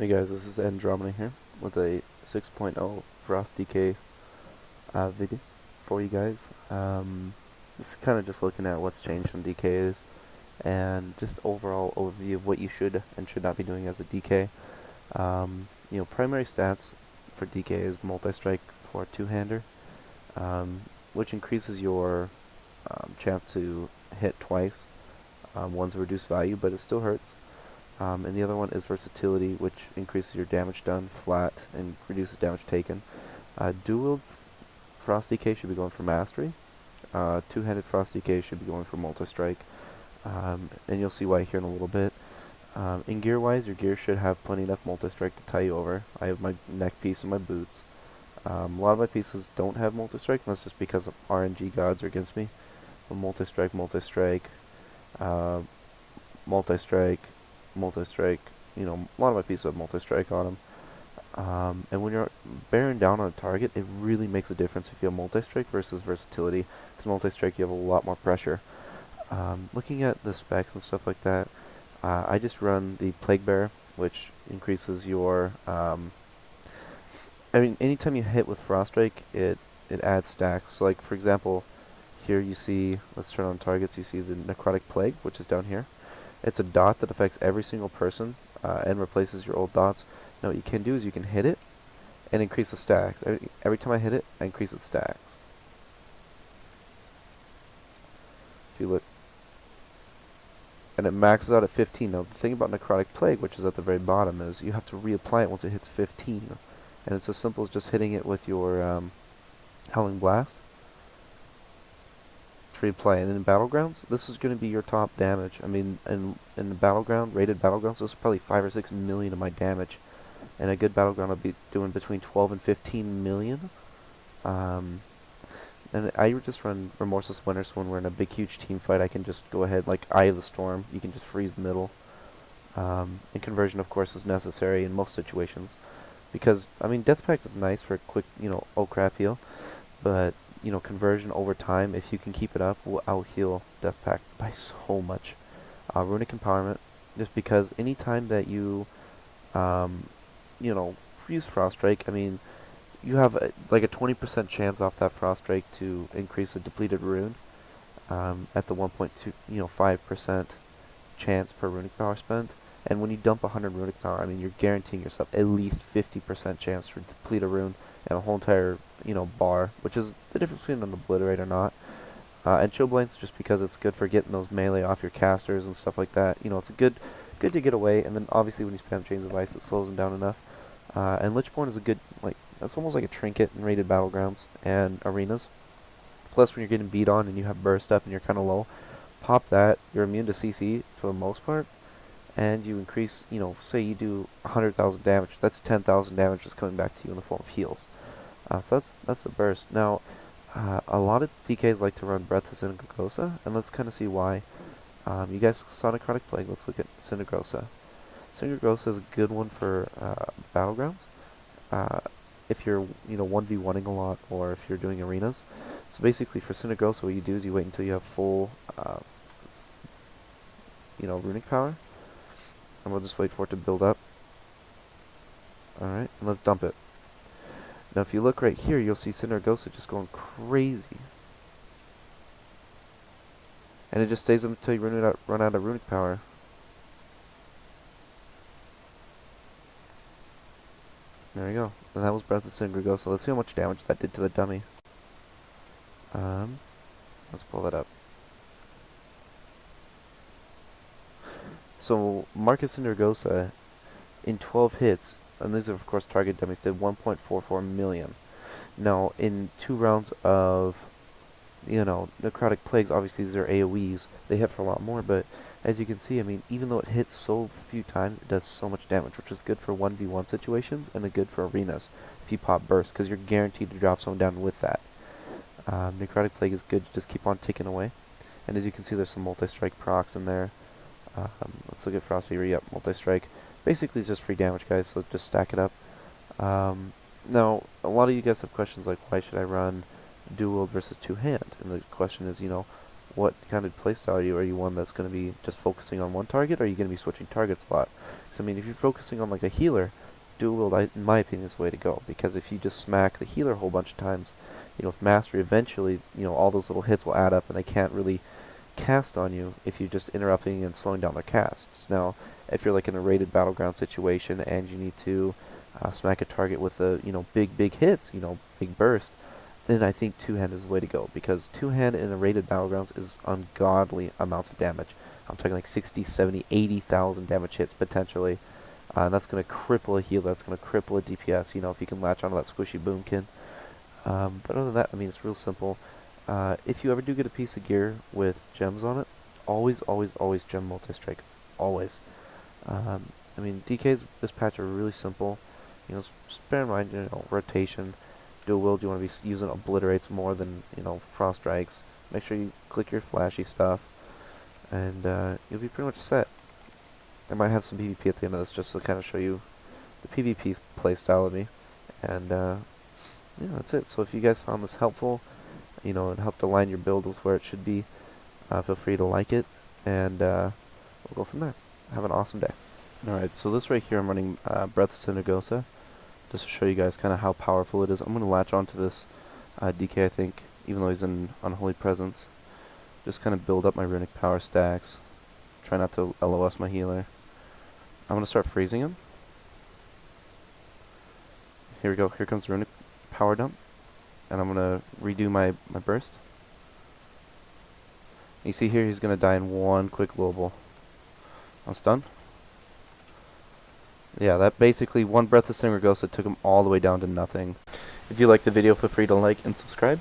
Hey guys, this is Andromeda here with a 6.0 Frost DK video for you guys. This is kind of just looking at what's changed from DKs and just overall overview of what you should and should not be doing as a DK. Primary stats for DK is multi-strike for a two-hander, which increases your chance to hit twice. One's a reduced value, but it still hurts. And the other one is versatility, which increases your damage done flat and reduces damage taken. Dual Frost DK should be going for mastery. Two-handed Frost DK should be going for multi-strike. And you'll see why here in a little bit. In gear-wise, your gear should have plenty enough multi-strike to tie you over. I have my neck piece and my boots. A lot of my pieces don't have multi-strike, and that's just because RNG gods are against me. But multi-strike, multi-strike, multi-strike, multi-strike, a lot of my pieces have multi-strike on them. And when you're bearing down on a target, it really makes a difference if you have multi-strike versus versatility, because multi-strike you have a lot more pressure. Looking at the specs and stuff like that, I just run the Plague Bearer, which increases your, anytime you hit with Frost Strike, it adds stacks. So like, for example, here you see, let's turn on targets, you see the Necrotic Plague, which is down here. It's a dot that affects every single person and replaces your old dots. Now what you can do is you can hit it and increase the stacks. Every time I hit it, I increase its stacks. If you look, and it maxes out at 15. Now the thing about Necrotic Plague, which is at the very bottom, is you have to reapply it once it hits 15. And it's as simple as just hitting it with your Howling Blast. Replay. And in Battlegrounds, this is going to be your top damage. I mean, in the Battleground, rated Battlegrounds, this is probably 5 or 6 million of my damage. And a good Battleground will be doing between 12 and 15 million. And I just run Remorseless Winter, so when we're in a big, huge team fight, I can just go ahead, like Eye of the Storm, you can just freeze the middle. And Conversion, of course, is necessary in most situations. Because, Death Pact is nice for a quick, oh crap heal. But conversion over time, if you can keep it up, will out-heal Death Pact by so much. Runic Empowerment, just because anytime that you, use Frost Strike, you have like a 20% chance off that Frost Strike to increase a depleted rune at the 1.2, 5% chance per runic power spent. And when you dump 100 runic power, you're guaranteeing yourself at least 50% chance to deplete a rune and a whole entire, bar, which is the difference between an obliterate or not. And Chillblains, just because it's good for getting those melee off your casters and stuff like that. It's good to get away, and then obviously when you spam Chains of Ice, it slows them down enough. And Lichborn is a good, it's almost like a trinket in rated Battlegrounds and arenas. Plus, when you're getting beat on and you have burst up and you're kind of low, pop that. You're immune to CC for the most part. And you increase, say you do 100,000 damage, that's 10,000 damage just coming back to you in the form of heals. So that's the burst. Now, a lot of DKs like to run Breath of Sindragosa, and let's kind of see why. You guys saw Necrotic Plague, let's look at Sindragosa. Sindragosa is a good one for Battlegrounds. If you're, 1v1ing a lot, or if you're doing arenas. So basically for Sindragosa, what you do is you wait until you have full, runic power. And we'll just wait for it to build up. Alright, and let's dump it. Now if you look right here, you'll see Sindragosa just going crazy. And it just stays up until you run out of runic power. There we go. And that was Breath of Sindragosa. Let's see how much damage that did to the dummy. Let's pull that up. So Marcus Sindragosa, in 12 hits, and these are of course target dummies, did 1.44 million. Now in 2 rounds of, Necrotic Plagues, obviously these are AoEs, they hit for a lot more, but as you can see, even though it hits so few times, it does so much damage, which is good for 1v1 situations, and good for arenas, if you pop burst, because you're guaranteed to drop someone down with that. Necrotic Plague is good to just keep on ticking away, and as you can see there's some multi-strike procs in there. Let's look at Frost Fury. Yep, multi-strike. Basically, it's just free damage, guys, so just stack it up. Now, a lot of you guys have questions like, why should I run dual versus two-hand? And the question is, what kind of playstyle are you? Are you one that's going to be just focusing on one target, or are you going to be switching targets a lot? So I mean, if you're focusing on like a healer, dual wield, in my opinion, is the way to go. Because if you just smack the healer a whole bunch of times, with mastery, eventually, all those little hits will add up, and they can't really cast on you if you're just interrupting and slowing down their casts. Now, if you're like in a rated battleground situation and you need to smack a target with a big hits, big burst, then I think two-hand is the way to go, because two-hand in a rated battlegrounds is ungodly amounts of damage. I'm talking like 60, 70, 80,000 damage hits potentially. And that's going to cripple a healer, that's going to cripple a DPS, if you can latch onto that squishy boomkin. But other than that, I mean, it's real simple. If you ever do get a piece of gear with gems on it, always gem multi-strike. Always. I mean, DKs this patch are really simple. Just bear in mind, rotation. Dual wield, you want to be using obliterates more than, frost strikes. Make sure you click your flashy stuff, and you'll be pretty much set. I might have some PvP at the end of this just to kind of show you the PvP playstyle of me. And yeah, that's it. So if you guys found this helpful, it helped align your build with where it should be, feel free to like it, and we'll go from there. Have an awesome day. Alright, so this right here, I'm running Breath of Sindragosa, just to show you guys kind of how powerful it is. I'm going to latch onto this DK, I think, even though he's in Unholy Presence. Just kind of build up my runic power stacks. Try not to LOS my healer. I'm going to start freezing him. Here we go. Here comes the runic power dump. And I'm going to redo my burst. You see here, he's going to die in one quick global. I'm stunned. Yeah, that basically, one Breath of Sindragosa took him all the way down to nothing. If you liked the video, feel free to like and subscribe.